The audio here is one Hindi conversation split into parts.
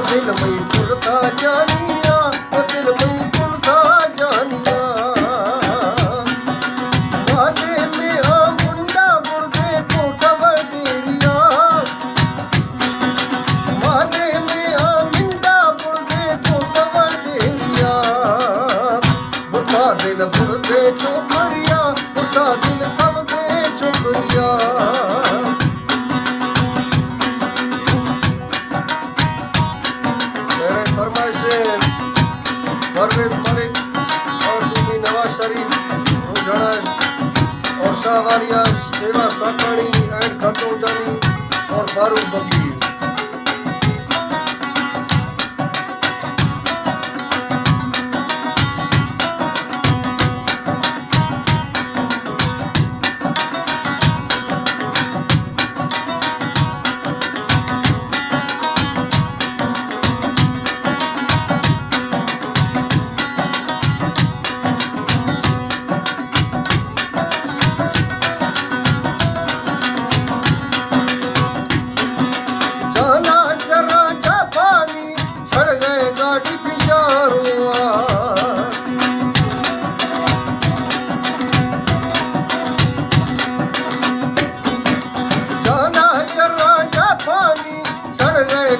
दिल में फुलता जानिया, ओ दिल में फुलता जानिया। माथे में आ मुंडा बुरदे कोटा वडेरिया, माथे में आ मुंडा बुरदे कोटा वडेरिया। बुरता दिल बुरदे चोकरिया, बुरता दिल सबसे चोकरिया। परवेज मलिक और बीबी नवाज शरीफ, रोजाना और शाहवालिया, सेवा साकाणी एंड खातून जानी और फारूक बकीर।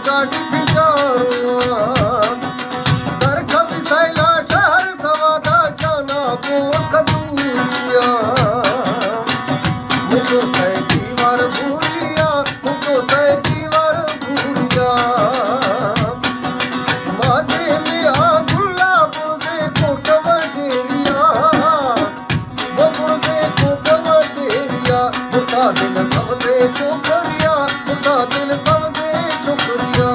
गाड़ी बिचारुआ दर कभी सैला शहर सवादा जाना वो कदूरिया। मुझो सै की वार भूरिया, मुझो सै की वार भूरिया। माथे में आ गुल्ला बुरदे कोट वडेरिया, वो बुरदे कोट वडेरिया। बुरता दिल सबसे चोकरिया, बुरता दिल सबसे चोकरिया।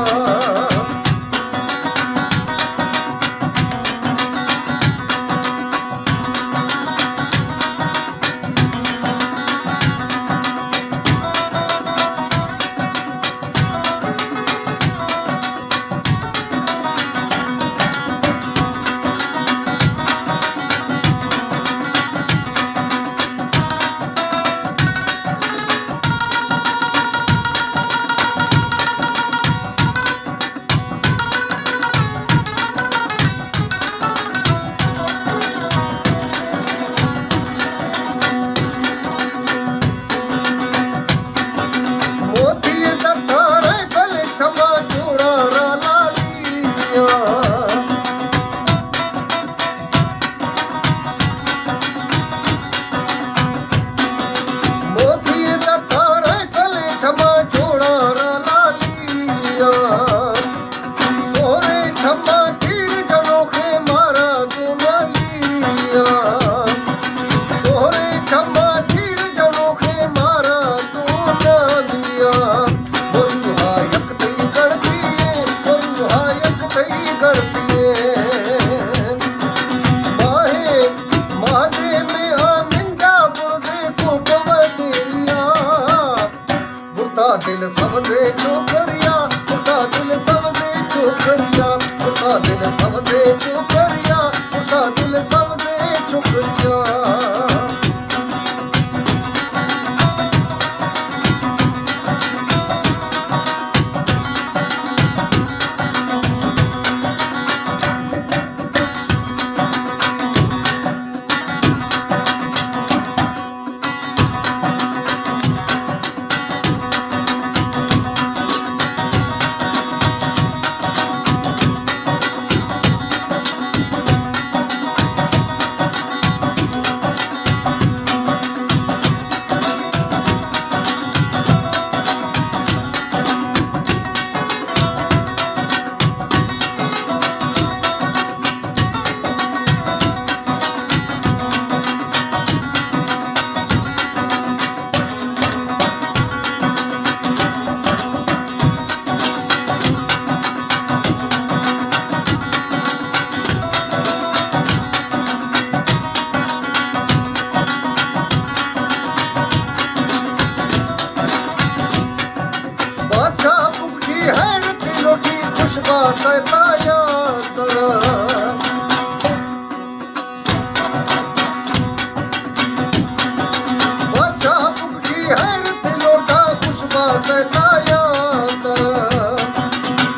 दिल सबसे चोकरिया, बुरता दिल सबसे चोकरिया। बुरता दिल सबसे चोकरिया, बुरता दिल सबसे चोकरिया।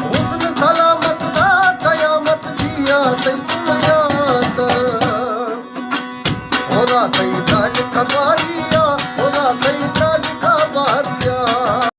हुस्न सला खपार